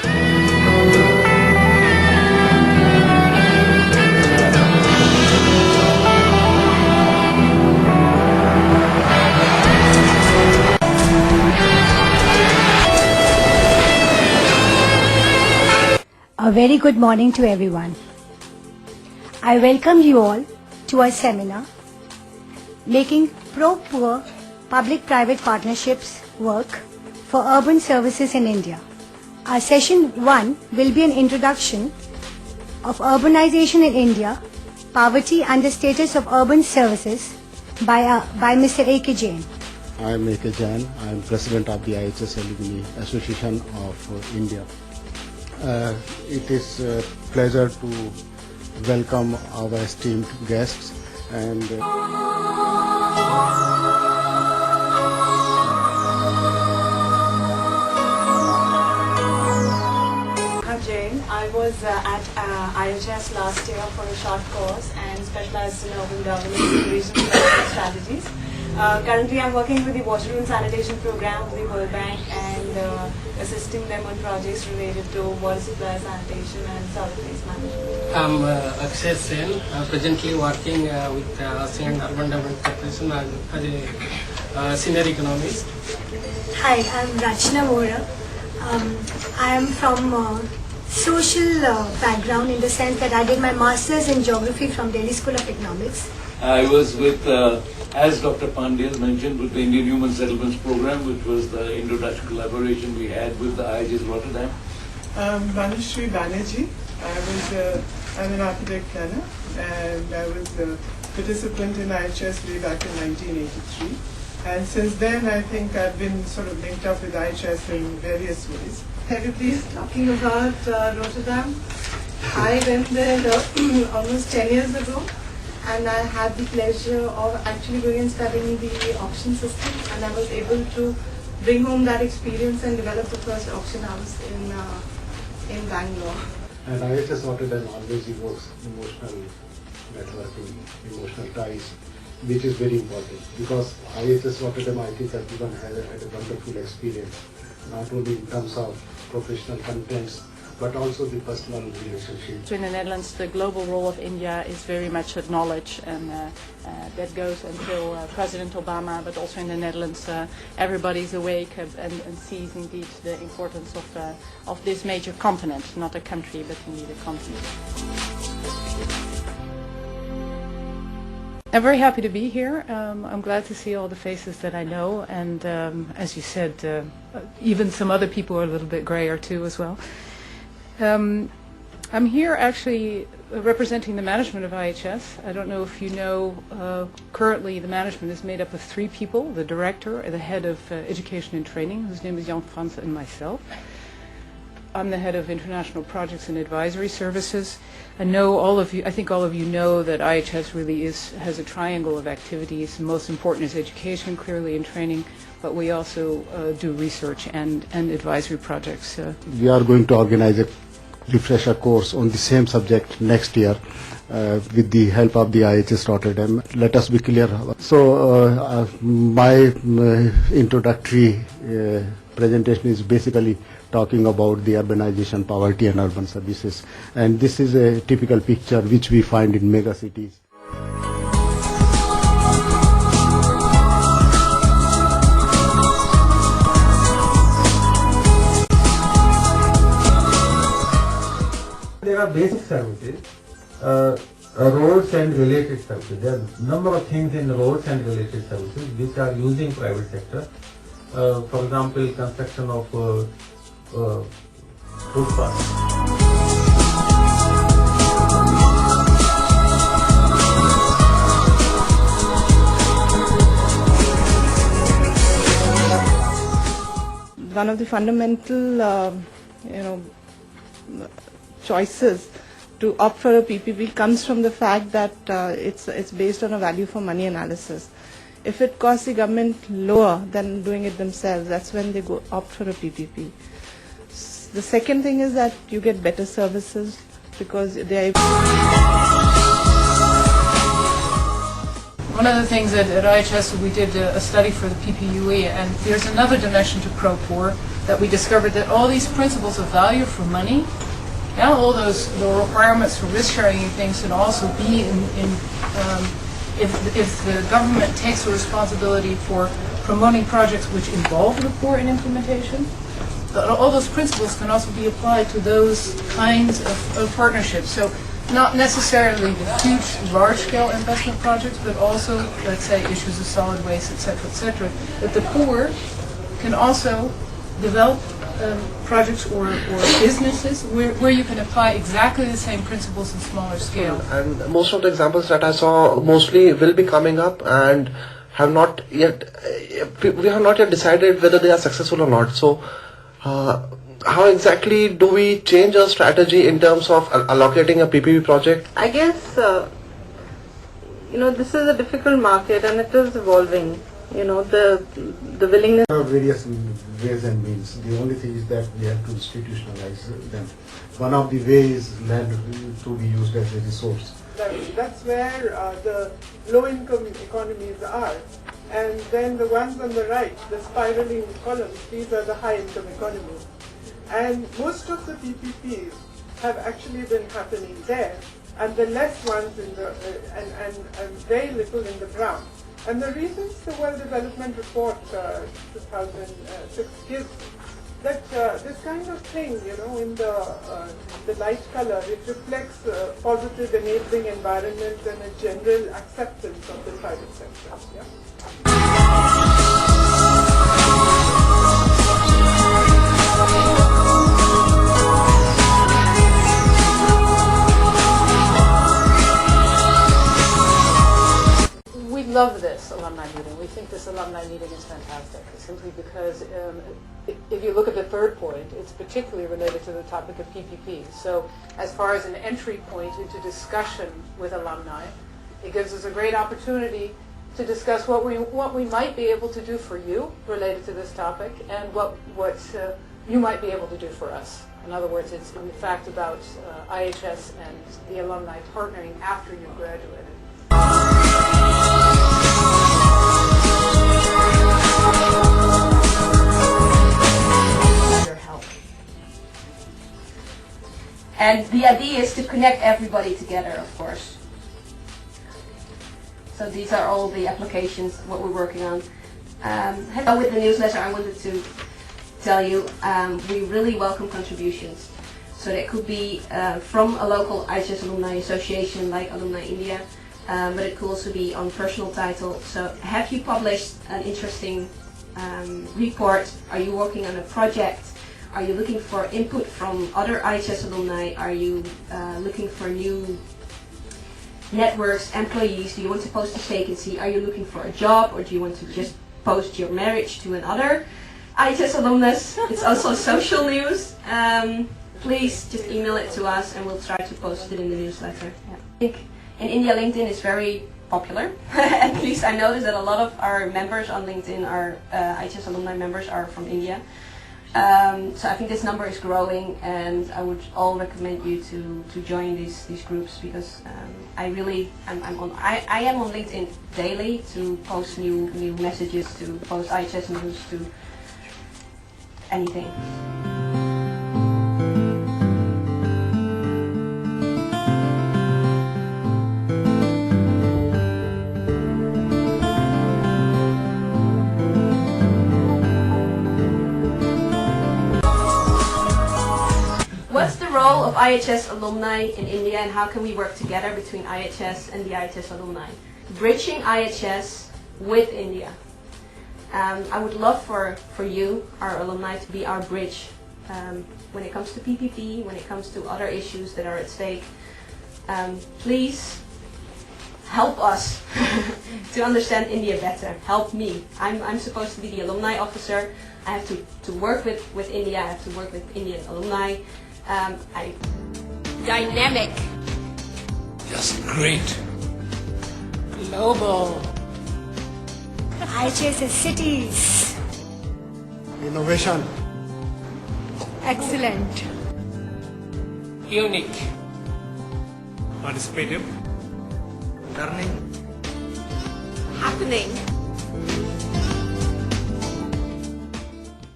A very good morning to everyone. I welcome you all to our seminar, Making Pro-Poor Public-Private Partnerships Work for Urban Services in India. Our session 1 will be an introduction of urbanization in India, poverty and the status of urban services by Mr. A.K. Jain. I am A.K. Jain. I am President of the IHS Alumni Association of India. It is a pleasure to welcome our esteemed guests and Jain. I was at IHS last year for a short course and specialized in urban governance and regional development strategies. Currently I'm working with the water and sanitation program of the World Bank and assisting them on projects related to water supply, sanitation and solid waste management. I'm Akshay Sen, presently working with ASEAN Urban Development Corporation as a senior economist. Hi, I'm Rachna Vora. I am from social background in the sense that I did my master's in geography from Delhi School of Economics. I was with, as Dr. Pandey mentioned, with the Indian Human Settlements Program, which was the Indo-Dutch collaboration we had with the IHS Rotterdam. Vanishri Banerjee. I'm an architect planner and I was a participant in IHS way back in 1983. And since then I think I've been sort of linked up with IHS in various ways. Please, talking about Rotterdam, I went there almost 10 years ago. And I had the pleasure of actually going and studying the auction system, and I was able to bring home that experience and develop the first auction house in Bangalore. And IHS Rotterdam always evokes emotional networking, emotional ties, which is very important because IHS Rotterdam, I think everyone had a wonderful experience, not only in terms of professional contents, but also the personal relationship. In the Netherlands, the global role of India is very much acknowledged, and that goes until President Obama, but also in the Netherlands, everybody's awake and sees indeed the importance of this major continent, not a country, but indeed a continent. I'm very happy to be here. I'm glad to see all the faces that I know, and as you said, even some other people are a little bit grayer too as well. I'm here actually representing the management of IHS. I don't know if you know, currently the management is made up of 3 people, the director, the head of education and training, whose name is Jan Frans, and myself. I'm the head of international projects and advisory services. I think all of you know that IHS really has a triangle of activities. The most important is education, clearly, and training, but we also do research and advisory projects. We are going to organize a refresher course on the same subject next year with the help of the IHS Rotterdam. Let us be clear. So my introductory presentation is basically talking about the urbanization, poverty and urban services, and this is a typical picture which we find in mega cities. There are basic services, roads and related services. There are a number of things in roads and related services which are using private sector. For example, construction of footpaths. One of the fundamental, choices to opt for a PPP comes from the fact that it's based on a value for money analysis. If it costs the government lower than doing it themselves, that's when they go opt for a PPP. The second thing is that you get better services because they are One of the things at IHS, we did a study for the PPUE, and there's another dimension to pro-poor that we discovered that all these principles of value for money, now all the requirements for risk sharing and things can also be if the government takes the responsibility for promoting projects which involve the poor in implementation, all those principles can also be applied to those kinds of partnerships. So not necessarily the huge, large-scale investment projects, but also, let's say, issues of solid waste, et cetera, that the poor can also develop projects or businesses where you can apply exactly the same principles in smaller scale. And most of the examples that I saw mostly will be coming up and have not yet, we have not yet decided whether they are successful or not. So how exactly do we change our strategy in terms of allocating a PPP project? I guess, this is a difficult market and it is evolving. The willingness. There are various ways and means. The only thing is that we have to institutionalize them. One of the ways is land to be used as a resource. That's where the low-income economies are. And then the ones on the right, the spiraling columns, these are the high-income economies. And most of the PPPs have actually been happening there, and the less ones in the and very little in the brown. And the reasons the World Development Report 2006 gives that this kind of thing, in the light color, it reflects positive enabling environment and a general acceptance of the private sector. Yeah? We love this alumni meeting. We think this alumni meeting is fantastic, simply because if you look at the third point, it's particularly related to the topic of PPP. So as far as an entry point into discussion with alumni, it gives us a great opportunity to discuss what we might be able to do for you related to this topic and what you might be able to do for us. In other words, it's in fact about IHS and the alumni partnering after you've graduated. Your help. And the idea is to connect everybody together, of course. So these are all the applications, what we're working on. With the newsletter, I wanted to tell you we really welcome contributions. So that could be from a local IHS Alumni Association like Alumni India, but it could also be on personal title. So have you published an interesting report? Are you working on a project? Are you looking for input from other IHS alumni? Are you looking for new networks, employees? Do you want to post a vacancy? Are you looking for a job, or do you want to just post your marriage to another IHS alumnus? It's also social news. Please just email it to us and we'll try to post it in the newsletter. Yeah. I think in India LinkedIn is very popular. At least I noticed that a lot of our members on LinkedIn, our IHS alumni members, are from India. So I think this number is growing, and I would all recommend you to join these groups, because I am on LinkedIn daily to post new messages, to post IHS news, to anything. What's the role of IHS alumni in India, and how can we work together between IHS and the IHS alumni? Bridging IHS with India. I would love for you, our alumni, to be our bridge when it comes to PPP, when it comes to other issues that are at stake. Please help us to understand India better. Help me. I'm supposed to be the alumni officer. I have to work with India. I have to work with Indian alumni. Dynamic. Just great. Global. IHS is cities. Innovation. Excellent. Unique. Participative. Learning. happening